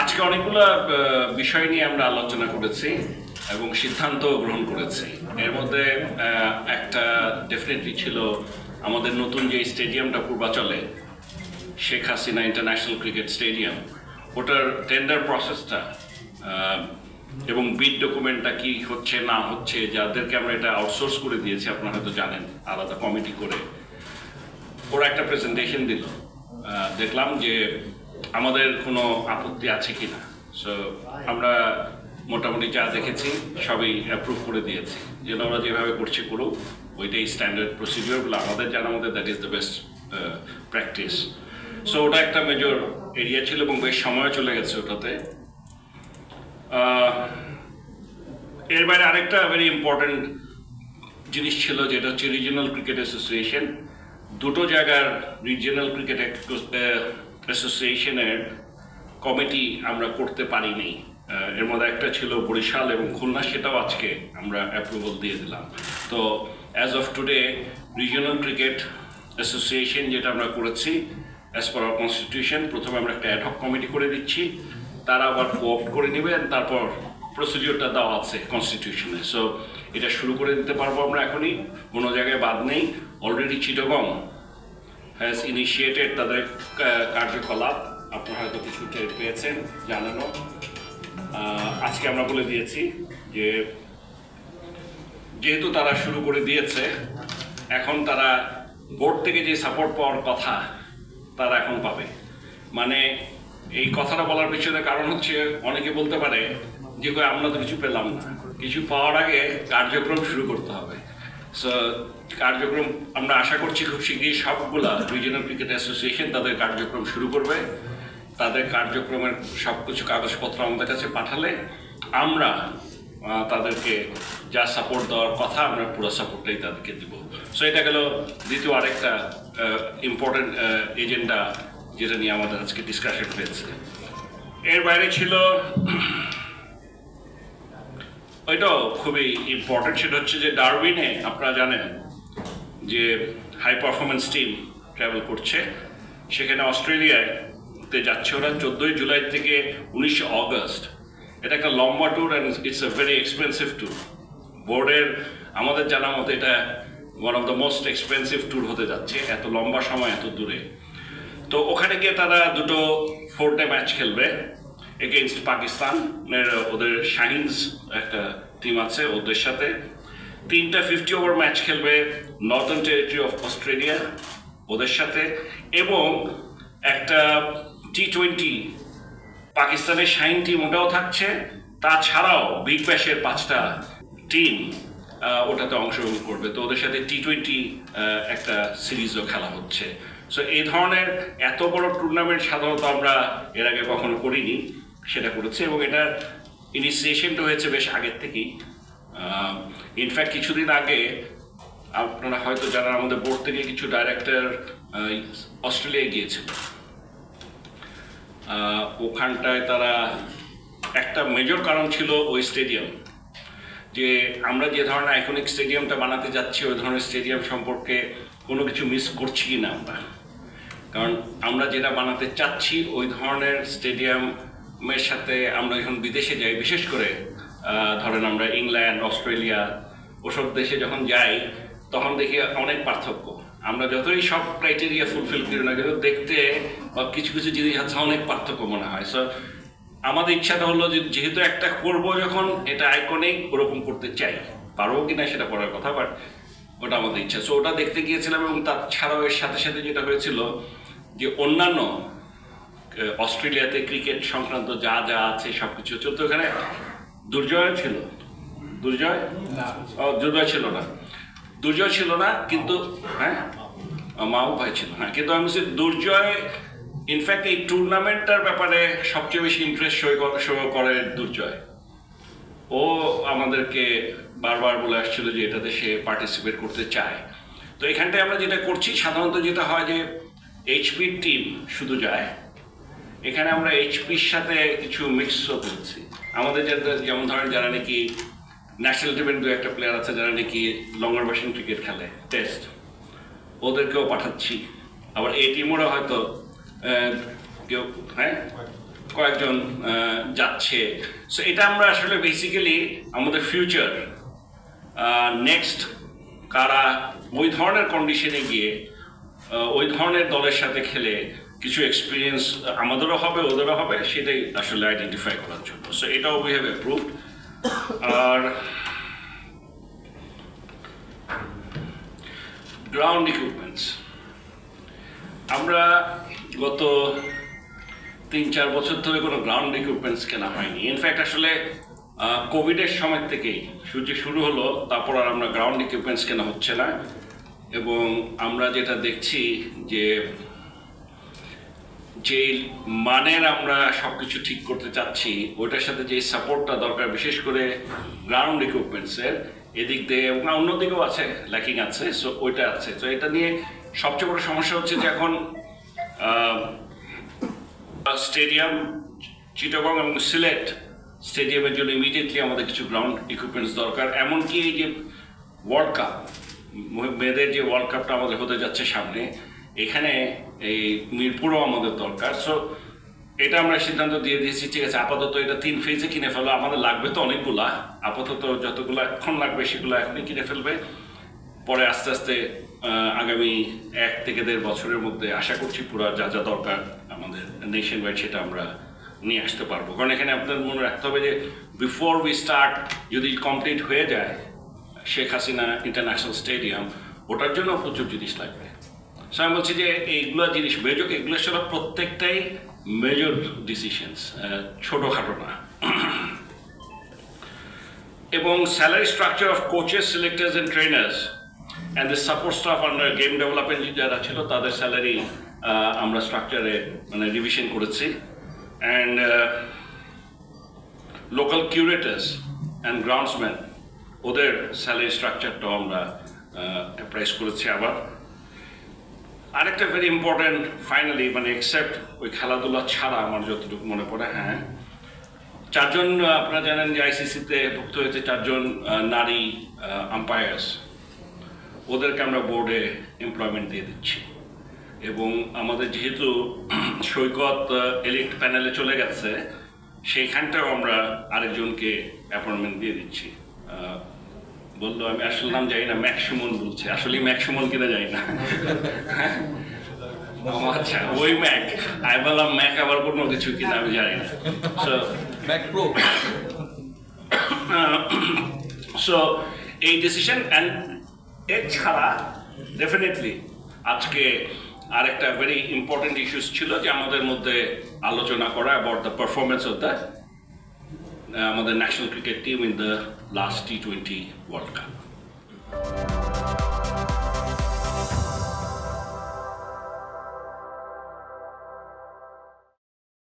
আজকে অনেকগুলো বিষয় নিয়ে আমরা আলোচনা করেছি এবং সিদ্ধান্ত গ্রহণ করেছি। এর মধ্যে একটা ডেফিনেটলি ছিল আমাদের নতুন যে স্টেডিয়ামটা পূর্বাচলে, Sheikh Hasina international cricket stadium, ওটার টেন্ডার প্রসেসটা এবং বিড ডকুমেন্টটা কি হচ্ছে না হচ্ছে, যাদেরকে আমরা এটা আউটসোর্স করে দিয়েছি আপনারা হয়তো জানেন, আলাদা কমিটি করে ওরা একটা প্রেজেন্টেশন দিল। দেখলাম যে আমাদের কোনো আপত্তি আছে কিনা। সো আমরা মোটামুটি যা দেখেছি সবই অ্যাপ্রুভ করে দিয়েছি, যেন ওরা যেভাবে করছে করুক, ওইটাই স্ট্যান্ডার্ড প্রসিডিওরগুলো আমাদের জানার মধ্যে that is the best practice. So ওটা একটা মেজর এরিয়া ছিল এবং বেশ সময় চলে গেছে ওটাতে। এর বাইরে আরেকটা ভেরি ইম্পর্টেন্ট জিনিস ছিল, যেটা হচ্ছে রিজিওনাল ক্রিকেট অ্যাসোসিয়েশন। দুটো জায়গার রিজিওনাল ক্রিকেট অ্যাসোসিয়েশনের কমিটি আমরা করতে পারিনি। এর মধ্যে একটা ছিল বরিশাল এবং খুলনা, সেটাও আজকে আমরা অ্যাপ্রুভাল দিয়ে দিলাম। তো as of today regional cricket association যেটা আমরা করেছি অ্যাজ পার আওয়ার কনস্টিটিউশন, প্রথমে আমরা একটা অ্যাডহক কমিটি করে দিচ্ছি, তারা আবার কোঅপ্ট করে নেবেন, তারপর প্রসিডিওরটা দেওয়া আছে কনস্টিটিউশনে। সো এটা শুরু করে দিতে পারবো আমরা এখনই, কোনো জায়গায় বাদ নেই। অলরেডি চিটাগং হ্যাজ ইনিশিয়েটেড তাদের কার্যকলাপ, আপনারা হয়তো কিছু টের পেয়েছেন, জানানো। আজকে আমরা বলে দিয়েছি যে যেহেতু তারা শুরু করে দিয়েছে, এখন তারা বোর্ড থেকে যে সাপোর্ট পাওয়ার কথা তারা এখন পাবে। মানে এই কথাটা বলার পিছনে কারণ হচ্ছে, অনেকে বলতে পারে যে আমরা তো কিছু পেলাম না, কিছু পাওয়ার আগে কার্যক্রম শুরু করতে হবে। সো কার্যক্রম আমরা আশা করছি খুব শীঘ্রই সবগুলা রিজিওনাল ক্রিকেট অ্যাসোসিয়েশন তাদের কার্যক্রম শুরু করবে। তাদের কার্যক্রমের সব কিছু কাগজপত্র আমাদের কাছে পাঠালে আমরা তাদেরকে যা সাপোর্ট দেওয়ার কথা আমরা পুরো সাপোর্টটাই তাদেরকে দিব। সো এটা গেল দ্বিতীয় আরেকটা ইম্পর্টেন্ট এজেন্ডা যেটা নিয়ে আমাদের আজকে ডিসকাশন হয়েছে। এর বাইরে ছিল ওইটাও খুবই ইম্পর্টেন্ট, সেটা হচ্ছে যে ডারউইনে আপনারা জানেন যে হাই পারফরমেন্স টিম ট্রাভেল করছে, সেখানে অস্ট্রেলিয়াতে যাচ্ছে ওরা 14 জুলাই থেকে 19 অগস্ট। এটা একটা লম্বা tour and it's a very expensive tour. বোর্ডের আমাদের জানা মতো এটা one of the most expensive tour হতে যাচ্ছে, এত লম্বা সময় এত দূরে। তো ওখানে গিয়ে তারা দুটো 4-ডে ম্যাচ খেলবে এগেইনস্ট পাকিস্তানের, ওদের শাহিনস একটা টিম আছে ওদের সাথে। 3টা 50 ওভার ম্যাচ খেলবে নর্দার্ন টেরিটরি অফ অস্ট্রেলিয়া ওদের সাথে, এবং একটা T20 পাকিস্তানের শাহিন টিম ওটাও থাকছে। তাছাড়াও বিগ ব্যাশের 5টা টিম ওটাতে অংশগ্রহণ করবে। তো ওদের সাথে T20 একটা সিরিজও খেলা হচ্ছে। সো এই ধরনের এত বড় টুর্নামেন্ট সাধারণত আমরা এর আগে কখনো করিনি, সেটা করেছে এবং এটার ইনিশিয়েশনটা হয়েছে বেশ আগের থেকেই। ইনফ্যাক্ট কিছুদিন আগে আপনারা হয়তো জানেন, আমাদের বোর্ড থেকে কিছু ডাইরেক্টর অস্ট্রেলিয়ায় গিয়েছিল। ওখানটায় তারা একটা মেজর কারণ ছিল ওই স্টেডিয়াম, যে আমরা যে ধরনের আইকনিক স্টেডিয়ামটা বানাতে যাচ্ছি ওই ধরনের স্টেডিয়াম সম্পর্কে কোনো কিছু মিস করছি কি না আমরা। কারণ আমরা যেটা বানাতে চাচ্ছি ওই ধরনের স্টেডিয়ামের সাথে আমরা যখন বিদেশে যাই, বিশেষ করে ধরেন আমরা ইংল্যান্ড, অস্ট্রেলিয়া ওসব দেশে যখন যাই, তখন দেখি অনেক পার্থক্য। আমরা যতই সব ক্রাইটেরিয়া ফুলফিল করি না, কিন্তু দেখতে বা কিছু কিছু জিনিস আছে অনেক পার্থক্য মনে হয়। সো আমাদের ইচ্ছাটা হলো যে যেহেতু একটা করবো যখন, এটা আইকনিক ওরকম করতে চাই, পারবো কি না সেটা পড়ার কথা, বাট ওটা আমাদের ইচ্ছা। সো ওটা দেখতে গিয়েছিলাম এবং তাছাড়াও এর সাথে সাথে যেটা হয়েছিল যে অন্যান্য অস্ট্রেলিয়াতে ক্রিকেট সংক্রান্ত যা যা আছে সব কিছু চলতো। ওখানে দুর্জয় ছিল, দুর্জয় ছিল না, দুর্জয় ছিল না, কিন্তু হ্যাঁ মাও ভাই ছিল, হ্যাঁ। কিন্তু আমি বলছি দুর্জয় ইনফ্যাক্ট এই টুর্নামেন্টটার ব্যাপারে সবচেয়ে বেশি ইন্টারেস্ট শো করে দুর্জয়। ও আমাদেরকে বারবার বলে আসছিল যে এটাতে সে পার্টিসিপেট করতে চায়। তো এখানটায় আমরা যেটা করছি, সাধারণত যেটা হয় যে এইচপির টিম শুধু যায়, এখানে আমরা এইচপির সাথে কিছু মিক্সও করছি। আমাদের যেমন ধরেন যারা নাকি ন্যাশনাল টিমের 2-1 প্লেয়ার আছে যারা নাকি লঙ্গার ভার্সন ক্রিকেট খেলে, টেস্ট, ওদেরকেও পাঠাচ্ছি। আবার এই টিমওরা হয়তো কেউ, হ্যাঁ কয়েকজন যাচ্ছে। সো এটা আমরা আসলে বেসিক্যালি আমাদের ফিউচার নেক্সট কারা ওই ধরনের কন্ডিশনে গিয়ে ওই ধরনের দলের সাথে খেলে কিছু এক্সপিরিয়েন্স আমাদেরও হবে ওদেরও হবে, সেটাই আসলে আইডেন্টিফাই করার জন্য। সো এটাও উই হ্যাভ অ্যাপ্রুভড। আর গ্রাউন্ড ইকুইপমেন্টস আমরা গত 3-4 বছর ধরে কোনো গ্রাউন্ড ইকুইপমেন্টস কেনা হয়নি। ইনফ্যাক্ট আসলে কোভিডের সময় থেকেই শুরু হলো, তারপর আর আমরা গ্রাউন্ড ইকুইপমেন্টস কেনা হচ্ছে না। এবং আমরা যেটা দেখছি যে মানের আমরা সব কিছু ঠিক করতে চাচ্ছি, ওইটার সাথে যে সাপোর্টটা দরকার, বিশেষ করে গ্রাউন্ড ইকুইপমেন্টসের এদিক দিয়ে এবং অন্যদিকেও আছে, ল্যাকিং আছে। সো ওইটা আছে। তো এটা নিয়ে সবচেয়ে বড় সমস্যা হচ্ছে যে এখন স্টেডিয়াম চিটাগং এবং সিলেট স্টেডিয়ামের জন্য ইমিডিয়েটলি আমাদের কিছু গ্রাউন্ড ইকুইপমেন্টস দরকার। এমনকি এই যে ওয়ার্ল্ড কাপ, মেয়েদের যে ওয়ার্ল্ড কাপটা আমাদের হতে যাচ্ছে সামনে, এখানে এই মিরপুরও আমাদের দরকার। সো এটা আমরা সিদ্ধান্ত দিয়ে দিয়েছি, ঠিক আছে আপাতত এটা 3 ফেজে কিনে ফেলো। আমাদের লাগবে তো অনেকগুলা, আপাতত যতগুলো এখন লাগবে সেগুলো এখনই কিনে ফেলবে। পরে আস্তে আস্তে আগামী 1 থেকে 1.5 বছরের মধ্যে আশা করছি পুরো যা যা দরকার আমাদের নেশন ওয়াইড সেটা আমরা নিয়ে আসতে পারবো। কারণ এখানে আপনার মনে রাখতে হবে যে বিফোর উই স্টার্ট যদি কমপ্লিট হয়ে যায় শেখ হাসিনা ইন্টারন্যাশনাল স্টেডিয়াম, ওটার জন্য প্রচুর জিনিস লাগবে। সো আমি বলছি যে এইগুলো জিনিস মেজর, এগুলো সব প্রত্যেকটাই মেজর ডিসিশনস, ছোটোখাটো না। এবং salary structure of coaches, selectors and trainers and the support staff under game development যারা ছিল তাদের স্যালারি আমরা স্ট্রাকচারে মানে রিভিশন করেছি। অ্যান্ড লোকাল কিউরেটার্স অ্যান্ড গ্রাউন্ডসম্যান ওদের স্যালারি স্ট্রাকচারটাও আমরা অ্যাপ্রাইজ করেছি। আবার আরেকটা ভেরি ইম্পর্টেন্ট ফাইনালি, মানে এক্সেপ্ট ওই খেলাধুলা ছাড়া আমার যতটুকু মনে পড়ে, 4 জন আপনারা জানেন যে আইসিসিতে ভুক্ত হয়েছে 4 জন নারী আম্পায়ার্স, ওদেরকে আমরা বোর্ডে এমপ্লয়মেন্ট দিয়ে দিচ্ছি। এবং আমাদের যেহেতু সৈকত এলিট প্যানেলে চলে গেছে, সেইখানটাও আমরা আরেকজনকে অ্যাপয়েন্টমেন্ট দিয়ে দিচ্ছি। বললো আমি আসলে নাম জানি না, ম্যাক্সিমন বলছে, আসলে ম্যাক্সিমন কিনা জানি না। আচ্ছা ওই ম্যাক, আমি বললাম ম্যাক আবার কোনো কিছু কিনা আমি জানি না। সো এই ডিসিশন অ্যান্ড এছাড়া ডেফিনেটলি আজকে আরেকটা ভেরি ইম্পর্টেন্ট ইস্যুস ছিল যে আমাদের মধ্যে আলোচনা করা about the performance of the আমাদের national cricket team in the last T20 world cup.